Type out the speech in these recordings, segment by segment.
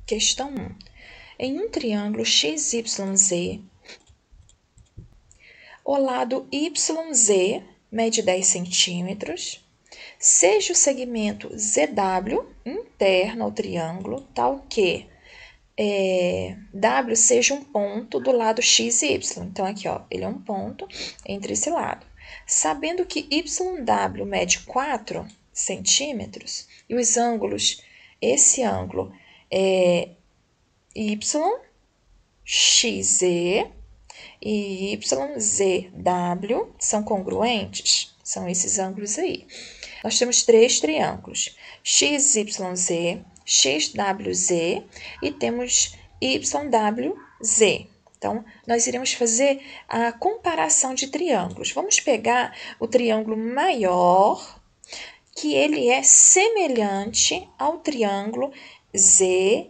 Questão 1. Em um triângulo XYZ, o lado YZ mede 10 centímetros, seja o segmento ZW interno ao triângulo, tal que W seja um ponto do lado XY. Então, aqui, ó, ele é um ponto entre esse lado. Sabendo que YW mede 4 centímetros, e os ângulos, esse ângulo é YXZ e YZW são congruentes, são esses ângulos aí. Nós temos 3 triângulos, XYZ, XWZ e temos YWZ. Então, nós iremos fazer a comparação de triângulos. Vamos pegar o triângulo maior, que ele é semelhante ao triângulo ZYW.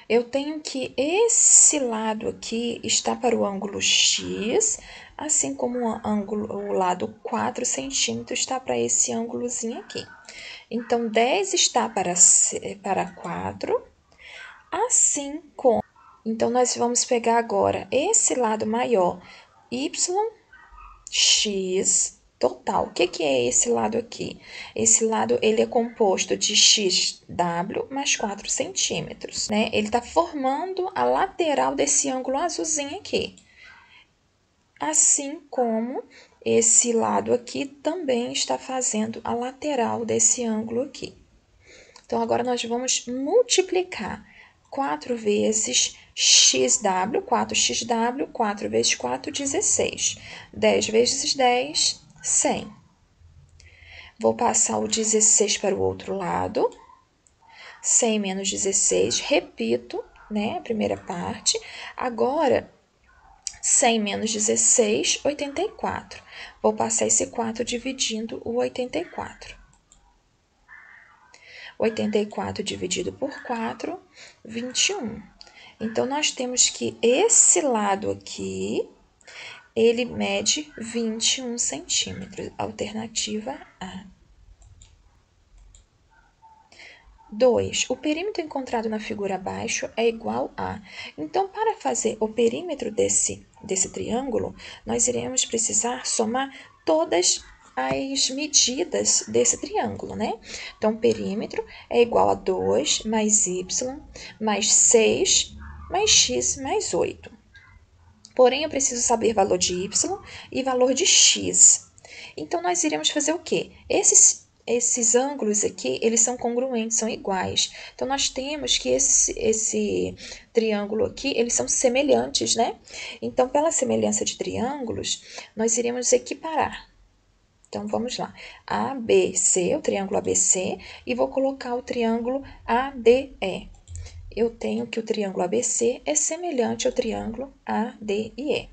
Eu tenho que esse lado aqui está para o ângulo X, assim como o lado 4 centímetros está para esse ângulozinho aqui. Então, 10 está para 4, assim como... Então, nós vamos pegar agora esse lado maior, YX total. O que é esse lado aqui? Esse lado, ele é composto de XW mais 4 centímetros, né? Ele está formando a lateral desse ângulo azulzinho aqui. Assim como esse lado aqui também está fazendo a lateral desse ângulo aqui. Então, agora nós vamos multiplicar 4 vezes XW, 4XW, 4 vezes 4, 16. 10 vezes 10, 100. Vou passar o 16 para o outro lado. 100 menos 16, repito, né, a primeira parte. Agora, 100 menos 16, 84. Vou passar esse 4 dividindo o 84. 84 dividido por 4, 21. Então, nós temos que esse lado aqui, ele mede 21 centímetros. Alternativa A. 2. O perímetro encontrado na figura abaixo é igual a... Então, para fazer o perímetro desse triângulo, nós iremos precisar somar todas as medidas desse triângulo, né? Então, o perímetro é igual a 2 mais y mais 6 mais x mais 8. Porém, eu preciso saber valor de y e valor de x. Então, nós iremos fazer o quê? Esses ângulos aqui, eles são congruentes, são iguais. Então, nós temos que esse triângulo aqui, eles são semelhantes, né? Então, pela semelhança de triângulos, nós iremos equiparar. Então, vamos lá. ABC, o triângulo ABC, e vou colocar o triângulo ADE. Eu tenho que o triângulo ABC é semelhante ao triângulo ADE.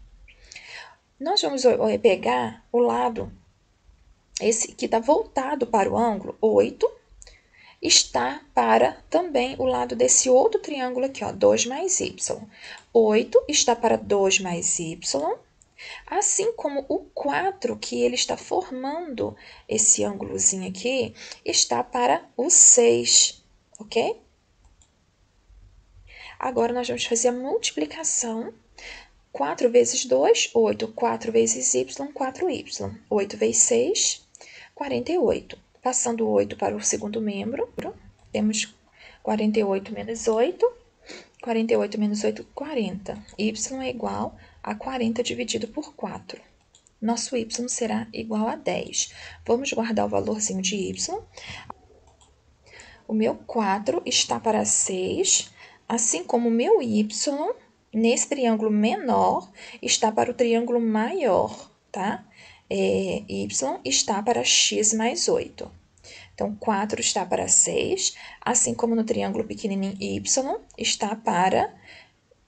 Nós vamos pegar o lado, esse que está voltado para o ângulo 8, está para também o lado desse outro triângulo aqui, ó, 2 mais y. 8 está para 2 mais y, assim como o 4, que ele está formando esse ângulozinho aqui, está para o 6, ok? Agora, nós vamos fazer a multiplicação. 4 vezes 2, 8. 4 vezes y, 4y. 8 vezes 6, 48. Passando o 8 para o segundo membro, temos 48 menos 8. 48 menos 8, 40. Y é igual a 40 dividido por 4. Nosso y será igual a 10. Vamos guardar o valorzinho de y. O meu 4 está para 6, assim como o meu y, nesse triângulo menor, está para o triângulo maior, tá? Y está para x mais 8. Então, 4 está para 6, assim como no triângulo pequenininho y, está para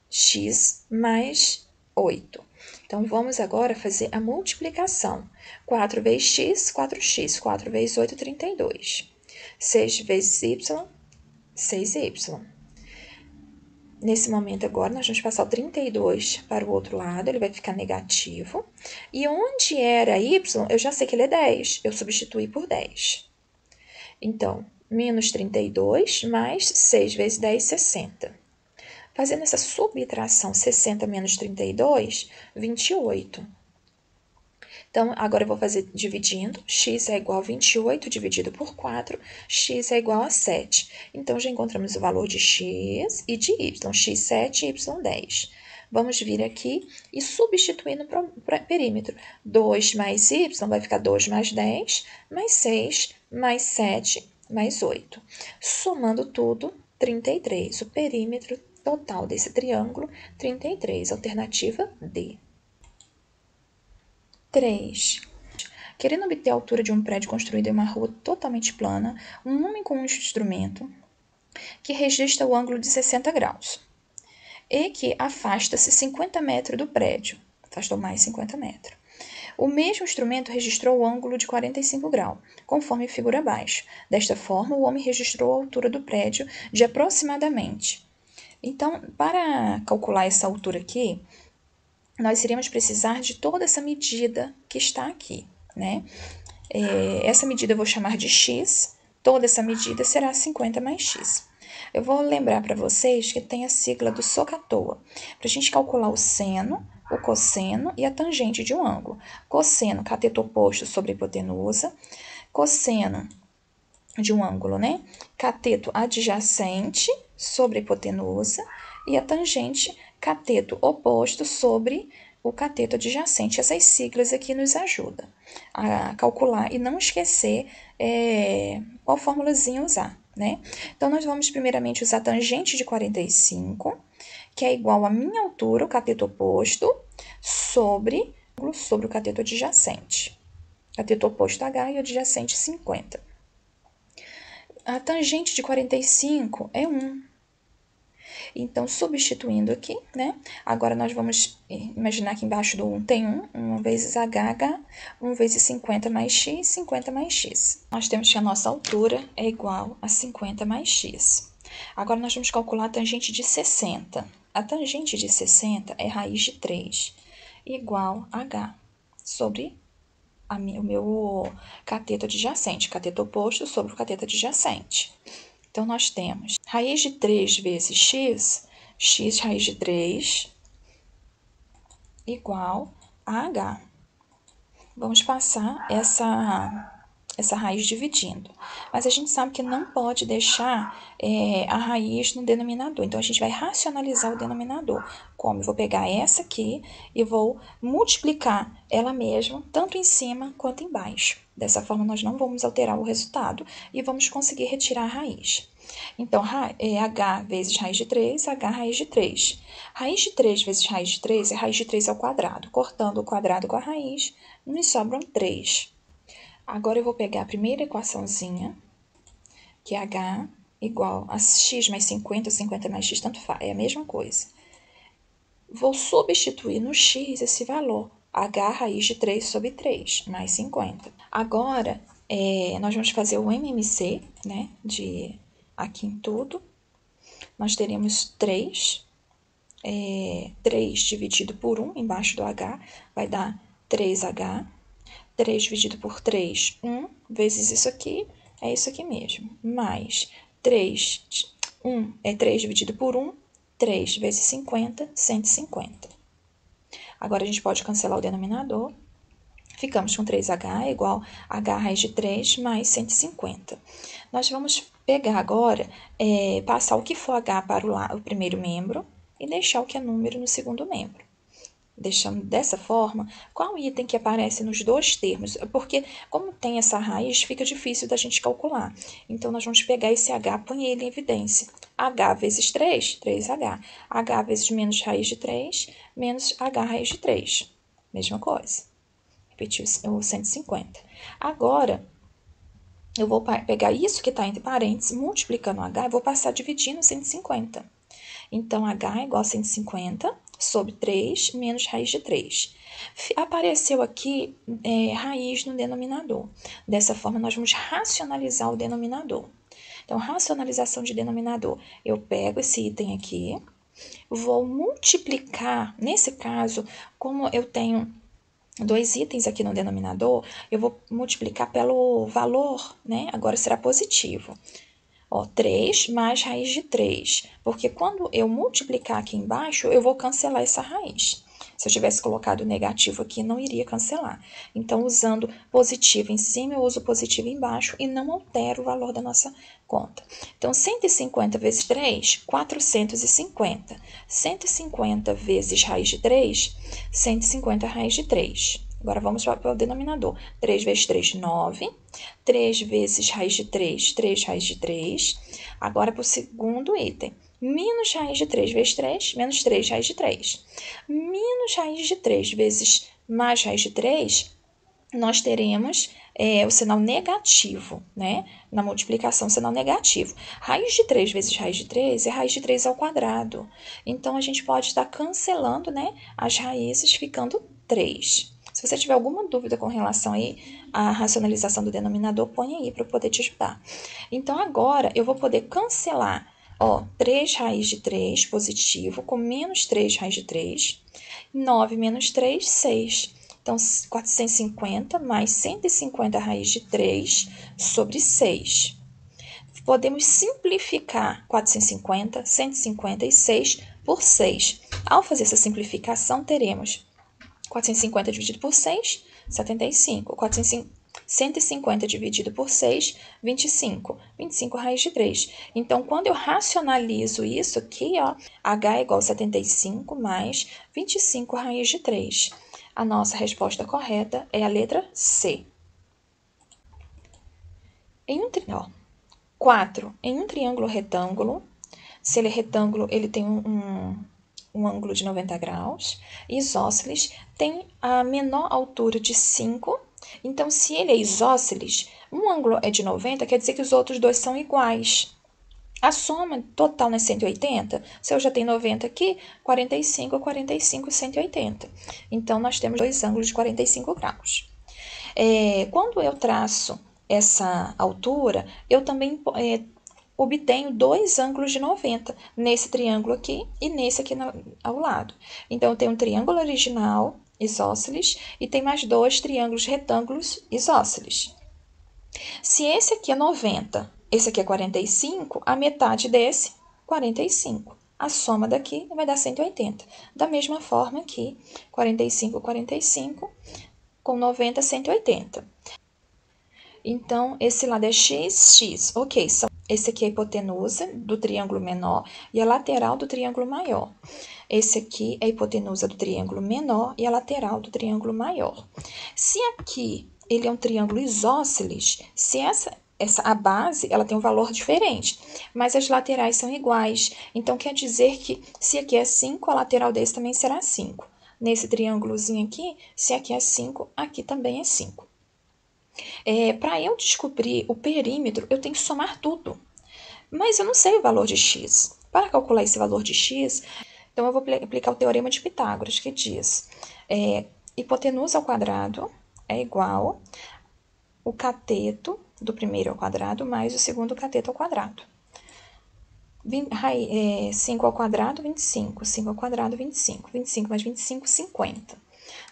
x mais 8. Então, vamos agora fazer a multiplicação. 4 vezes x, 4x. 4 vezes 8, 32. 6 vezes y, 6y. Nesse momento agora, nós vamos passar o 32 para o outro lado, ele vai ficar negativo. E onde era y, eu já sei que ele é 10, eu substituí por 10. Então, menos 32 mais 6 vezes 10, 60. Fazendo essa subtração, 60 menos 32, 28. Então, agora eu vou fazer dividindo. X é igual a 28 dividido por 4, x é igual a 7. Então, já encontramos o valor de x e de y, x7 e y10. Vamos vir aqui e substituir no perímetro. 2 mais y vai ficar 2 mais 10, mais 6, mais 7, mais 8. Somando tudo, 33. O perímetro total desse triângulo, 33. Alternativa D. 3. Querendo obter a altura de um prédio construído em uma rua totalmente plana, um homem com um instrumento que registra o ângulo de 60 graus e que afasta-se 50 metros do prédio, afastou mais 50 metros. O mesmo instrumento registrou o ângulo de 45 graus, conforme figura abaixo. Desta forma, o homem registrou a altura do prédio de aproximadamente. Então, para calcular essa altura aqui, nós iremos precisar de toda essa medida que está aqui, né? Essa medida eu vou chamar de x, toda essa medida será 50 mais x. Eu vou lembrar para vocês que tem a sigla do SOHCAHTOA, para a gente calcular o seno, o cosseno e a tangente de um ângulo. Cosseno, cateto oposto sobre a hipotenusa, cosseno de um ângulo, né? Cateto adjacente sobre a hipotenusa e a tangente, cateto oposto sobre o cateto adjacente. Essas siglas aqui nos ajudam a calcular e não esquecer qual formulazinha usar, né? Então, nós vamos primeiramente usar a tangente de 45, que é igual à minha altura, o cateto oposto, sobre o cateto adjacente. Cateto oposto H e adjacente 50. A tangente de 45 é 1. Então, substituindo aqui, né? Agora, nós vamos imaginar que embaixo do 1 tem 1 vezes h, 1 vezes 50 mais x, 50 mais x. Nós temos que a nossa altura é igual a 50 mais x. Agora, nós vamos calcular a tangente de 60. A tangente de 60 é raiz de 3, igual a h, sobre o meu cateto adjacente, cateto oposto sobre o cateto adjacente. Então, nós temos raiz de 3 vezes x, x raiz de 3, igual a h. Vamos passar essa raiz dividindo. Mas a gente sabe que não pode deixar a raiz no denominador. Então, a gente vai racionalizar o denominador. Como? Eu vou pegar essa aqui e vou multiplicar ela mesma, tanto em cima quanto embaixo. Dessa forma, nós não vamos alterar o resultado e vamos conseguir retirar a raiz. Então, h vezes raiz de 3, h raiz de 3. Raiz de 3 vezes raiz de 3 é raiz de 3 ao quadrado. Cortando o quadrado com a raiz, nos sobram 3. Agora, eu vou pegar a primeira equaçãozinha, que é h igual a x mais 50, 50 mais x, tanto faz, é a mesma coisa. Vou substituir no x esse valor, h raiz de 3 sobre 3, mais 50. Agora, nós vamos fazer o MMC, né, de aqui em tudo. Nós teremos 3, 3 dividido por 1, embaixo do h, vai dar 3h. 3 dividido por 3, 1, vezes isso aqui, é isso aqui mesmo. Mais 3, 1 é 3 dividido por 1, 3 vezes 50, 150. Agora, a gente pode cancelar o denominador. Ficamos com 3h igual a h raiz de 3 mais 150. Nós vamos pegar agora, passar o que for h para o primeiro membro e deixar o que é número no segundo membro. Deixando dessa forma, qual item que aparece nos dois termos? Porque, como tem essa raiz, fica difícil da gente calcular. Então, nós vamos pegar esse h, põe ele em evidência. h vezes 3, 3h. h vezes menos raiz de 3, menos h raiz de 3. Mesma coisa. Repetiu o 150. Agora, eu vou pegar isso que está entre parênteses, multiplicando h, e vou passar dividindo 150. Então, h é igual a 150 sobre 3 menos raiz de 3. Apareceu aqui raiz no denominador. Dessa forma, nós vamos racionalizar o denominador. Então, racionalização de denominador. Eu pego esse item aqui, vou multiplicar, nesse caso, como eu tenho 2 itens aqui no denominador, eu vou multiplicar pelo valor, né? Agora será positivo. Ó, 3 mais raiz de 3, porque quando eu multiplicar aqui embaixo, eu vou cancelar essa raiz. Se eu tivesse colocado negativo aqui, não iria cancelar. Então, usando positivo em cima, eu uso positivo embaixo e não altero o valor da nossa conta. Então, 150 vezes 3, 450. 150 vezes raiz de 3, 150 raiz de 3. Agora, vamos para o denominador. 3 vezes 3, 9. 3 vezes raiz de 3, 3 raiz de 3. Agora, para o segundo item. Menos raiz de 3 vezes 3, menos 3 raiz de 3. Menos raiz de 3 vezes mais raiz de 3, nós teremos o sinal negativo, né? Na multiplicação, sinal negativo. Raiz de 3 vezes raiz de 3 é raiz de 3 ao quadrado. Então, a gente pode estar cancelando, né, as raízes, ficando 3. Se você tiver alguma dúvida com relação aí à racionalização do denominador, põe aí para eu poder te ajudar. Então, agora, eu vou poder cancelar, ó, 3 raiz de 3, positivo, com menos 3 raiz de 3. 9 menos 3, 6. Então, 450 mais 150 raiz de 3 sobre 6. Podemos simplificar 450, 150 e 6 por 6. Ao fazer essa simplificação, teremos 450 dividido por 6, 75. 150 dividido por 6, 25. 25 raiz de 3. Então, quando eu racionalizo isso aqui, ó, h é igual a 75 mais 25 raiz de 3. A nossa resposta correta é a letra C. Em um triângulo, 4. Em um triângulo retângulo, se ele é retângulo, ele tem um ângulo de 90 graus. Isósceles tem a menor altura de 5. Então, se ele é isósceles, um ângulo é de 90, quer dizer que os outros dois são iguais. A soma total é 180. Se eu já tenho 90 aqui, 45, 45 e 180. Então, nós temos dois ângulos de 45 graus. Quando eu traço essa altura, eu também obtenho dois ângulos de 90, nesse triângulo aqui e nesse aqui ao lado. Então, eu tenho um triângulo original, isósceles, e tem mais dois triângulos retângulos isósceles. Se esse aqui é 90, esse aqui é 45, a metade desse, 45. A soma daqui vai dar 180. Da mesma forma aqui, 45, 45, com 90, 180. Então, esse lado é x, x. Ok, esse aqui é a hipotenusa do triângulo menor e a lateral do triângulo maior. Esse aqui é a hipotenusa do triângulo menor e a lateral do triângulo maior. Se aqui ele é um triângulo isósceles, se a base ela tem um valor diferente, mas as laterais são iguais. Então, quer dizer que se aqui é 5, a lateral desse também será 5. Nesse triângulozinho aqui, se aqui é 5, aqui também é 5. Para eu descobrir o perímetro, eu tenho que somar tudo. Mas eu não sei o valor de x. Para calcular esse valor de x, então eu vou aplicar o teorema de Pitágoras, que diz hipotenusa ao quadrado é igual o cateto do primeiro ao quadrado mais o segundo cateto ao quadrado. 5 ao quadrado, 25. 5 ao quadrado, 25. 25 mais 25, 50.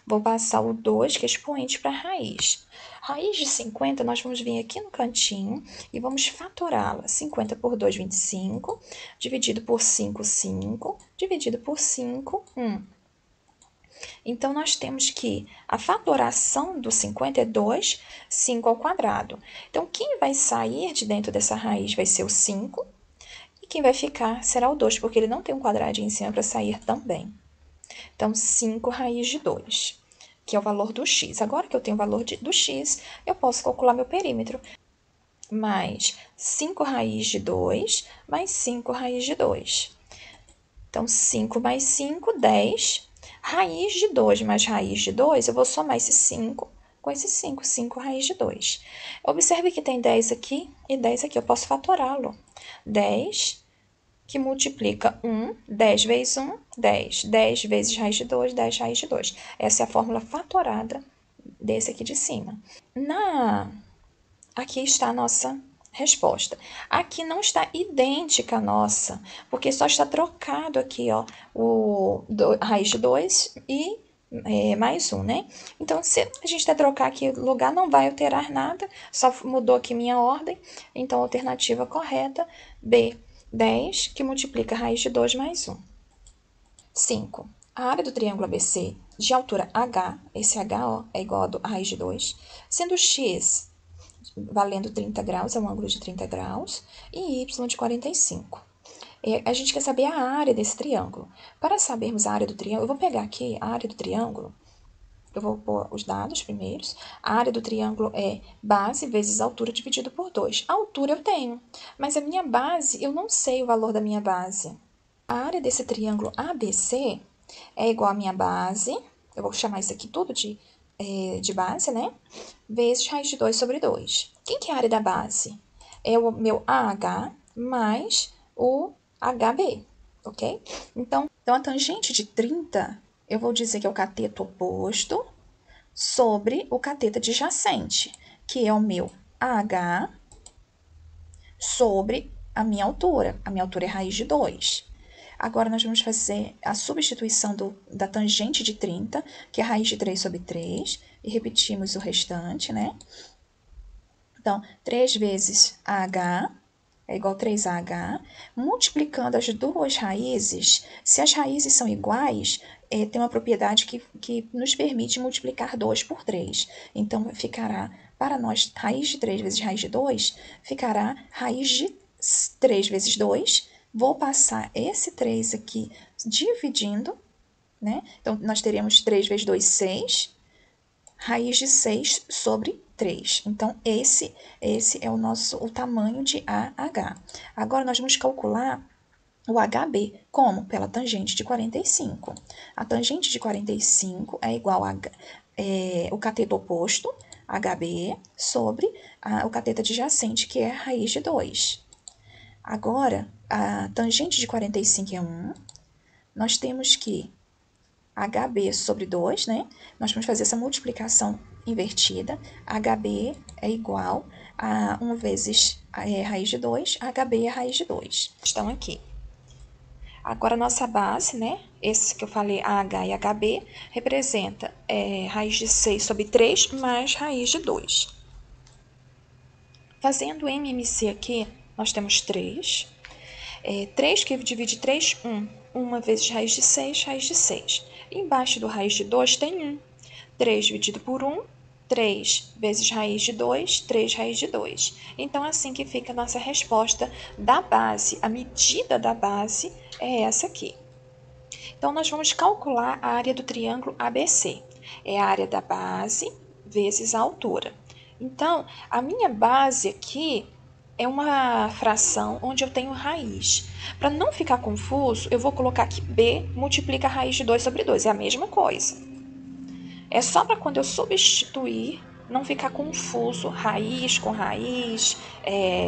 Vou passar o 2, que é expoente, para a raiz. Raiz de 50, nós vamos vir aqui no cantinho e vamos fatorá-la. 50 por 2, 25. Dividido por 5, 5. Dividido por 5, 1. Então, nós temos que a fatoração do 50 é 2, 5 ao quadrado. Então, quem vai sair de dentro dessa raiz vai ser o 5. E quem vai ficar será o 2, porque ele não tem um quadradinho em cima para sair também. Então, 5 raiz de 2, que é o valor do x. Agora que eu tenho o valor do x, eu posso calcular meu perímetro. Mais 5 raiz de 2, mais 5 raiz de 2. Então, 5 mais 5, 10. Raiz de 2 mais raiz de 2, eu vou somar esse 5 com esse 5. 5 raiz de 2. Observe que tem 10 aqui e 10 aqui. Eu posso fatorá-lo. 10 que multiplica 1, 10 vezes 1, 10. 10 vezes raiz de 2, 10 raiz de 2. Essa é a fórmula fatorada desse aqui de cima. Aqui está a nossa resposta. Aqui não está idêntica a nossa, porque só está trocado aqui, ó, a raiz de 2 e mais 1, né? Então, se a gente trocar aqui o lugar, não vai alterar nada, só mudou aqui minha ordem. Então, a alternativa correta, B, 10, que multiplica a raiz de 2 mais 1. 5. A área do triângulo ABC de altura H, esse H ó, é igual a raiz de 2, sendo x valendo 30 graus, é um ângulo de 30 graus, e y de 45. A gente quer saber a área desse triângulo. Para sabermos a área do triângulo, eu vou pegar aqui a área do triângulo, eu vou pôr os dados primeiros. A área do triângulo é base vezes altura dividido por 2. A altura eu tenho, mas a minha base, eu não sei o valor da minha base. A área desse triângulo ABC é igual à minha base, eu vou chamar isso aqui tudo de base, né? Vezes raiz de 2 sobre 2. Quem que é a área da base? É o meu AH mais o HB, ok? Então a tangente de 30, eu vou dizer que é o cateto oposto sobre o cateto adjacente, que é o meu AH sobre a minha altura. A minha altura é raiz de 2. Agora, nós vamos fazer a substituição da tangente de 30, que é a raiz de 3 sobre 3, e repetimos o restante, né? Então, 3 vezes AH é igual a 3AH, multiplicando as duas raízes, se as raízes são iguais, tem uma propriedade que nos permite multiplicar 2 por 3. Então, ficará, para nós, raiz de 3 vezes raiz de 2, ficará raiz de 3 vezes 2. Vou passar esse 3 aqui dividindo, né? Então, nós teremos 3 vezes 2, 6. Raiz de 6 sobre 3. Então, esse é o tamanho de AH. Agora, nós vamos calcular o HB. Como? Pela tangente de 45. A tangente de 45 é igual a o cateto oposto, HB, sobre o cateto adjacente, que é a raiz de 2. Agora, a tangente de 45 é 1. Nós temos que HB sobre 2, né? Nós vamos fazer essa multiplicação invertida. HB é igual a 1 vezes raiz de 2, HB é raiz de 2. Estão aqui. Agora, a nossa base, né? Esse que eu falei, AH e HB, representa raiz de 6 sobre 3 mais raiz de 2. Fazendo MMC aqui, nós temos 3. 3 que divide 3, 1. 1 vezes raiz de 6, raiz de 6. Embaixo do raiz de 2 tem 1. 3 dividido por 1, 3 vezes raiz de 2, 3 raiz de 2. Então, assim que fica a nossa resposta da base. A medida da base é essa aqui. Então, nós vamos calcular a área do triângulo ABC. É a área da base vezes a altura. Então, a minha base aqui é uma fração onde eu tenho raiz. Para não ficar confuso, eu vou colocar aqui B multiplica a raiz de 2 sobre 2. É a mesma coisa. É só para quando eu substituir, não ficar confuso, raiz com raiz,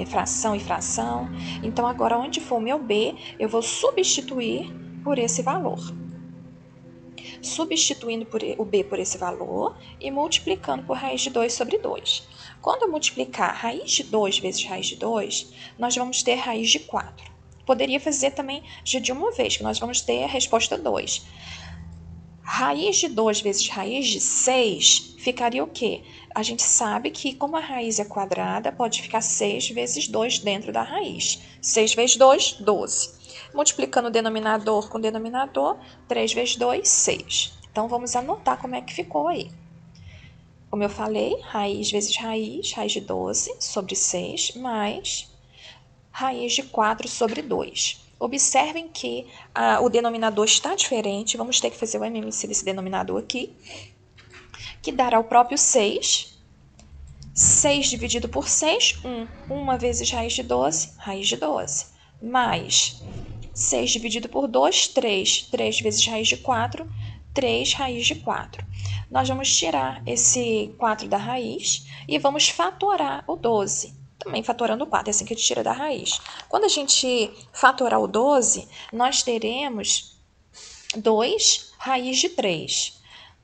fração e fração. Então, agora, onde for o meu B, eu vou substituir por esse valor. Substituindo o B por esse valor e multiplicando por raiz de 2 sobre 2. Quando eu multiplicar raiz de 2 vezes raiz de 2, nós vamos ter raiz de 4. Poderia fazer também de uma vez, que nós vamos ter a resposta 2. Raiz de 2 vezes raiz de 6 ficaria o quê? A gente sabe que, como a raiz é quadrada, pode ficar 6 vezes 2 dentro da raiz. 6 vezes 2, 12. Multiplicando o denominador com o denominador, 3 vezes 2, 6. Então, vamos anotar como é que ficou aí. Como eu falei, raiz vezes raiz de 12 sobre 6, mais raiz de 4 sobre 2. Observem que o denominador está diferente, vamos ter que fazer o MMC desse denominador aqui, que dará o próprio 6. 6 dividido por 6, 1. 1 vezes raiz de 12, mais 6 dividido por 2, 3. 3 vezes raiz de 4, 3 raiz de 4. Nós vamos tirar esse 4 da raiz e vamos fatorar o 12. Também fatorando o 4, é assim que a gente tira da raiz. Quando a gente fatorar o 12, nós teremos 2 raiz de 3.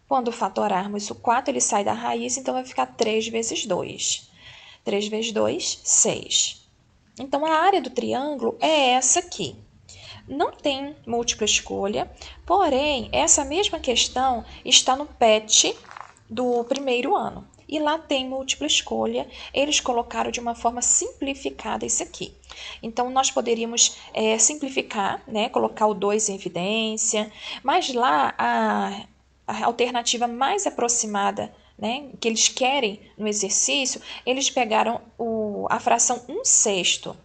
Quando fatorarmos o 4, ele sai da raiz, então vai ficar 3 vezes 2. 3 vezes 2, 6. Então, a área do triângulo é essa aqui. Não tem múltipla escolha, porém, essa mesma questão está no PET do primeiro ano. E lá tem múltipla escolha, eles colocaram de uma forma simplificada isso aqui. Então, nós poderíamos simplificar, né, colocar o 2 em evidência, mas lá a alternativa mais aproximada, né, que eles querem no exercício, eles pegaram a fração 1/6.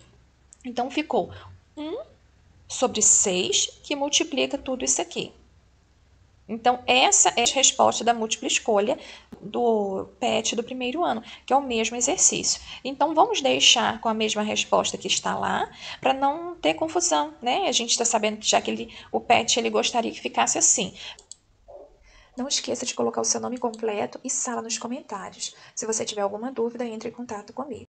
Então, ficou 1 sobre 6, que multiplica tudo isso aqui. Então, essa é a resposta da múltipla escolha do PET do primeiro ano, que é o mesmo exercício. Então, vamos deixar com a mesma resposta que está lá, para não ter confusão, né? A gente está sabendo que já que o PET ele gostaria que ficasse assim. Não esqueça de colocar o seu nome completo e sala nos comentários. Se você tiver alguma dúvida, entre em contato comigo.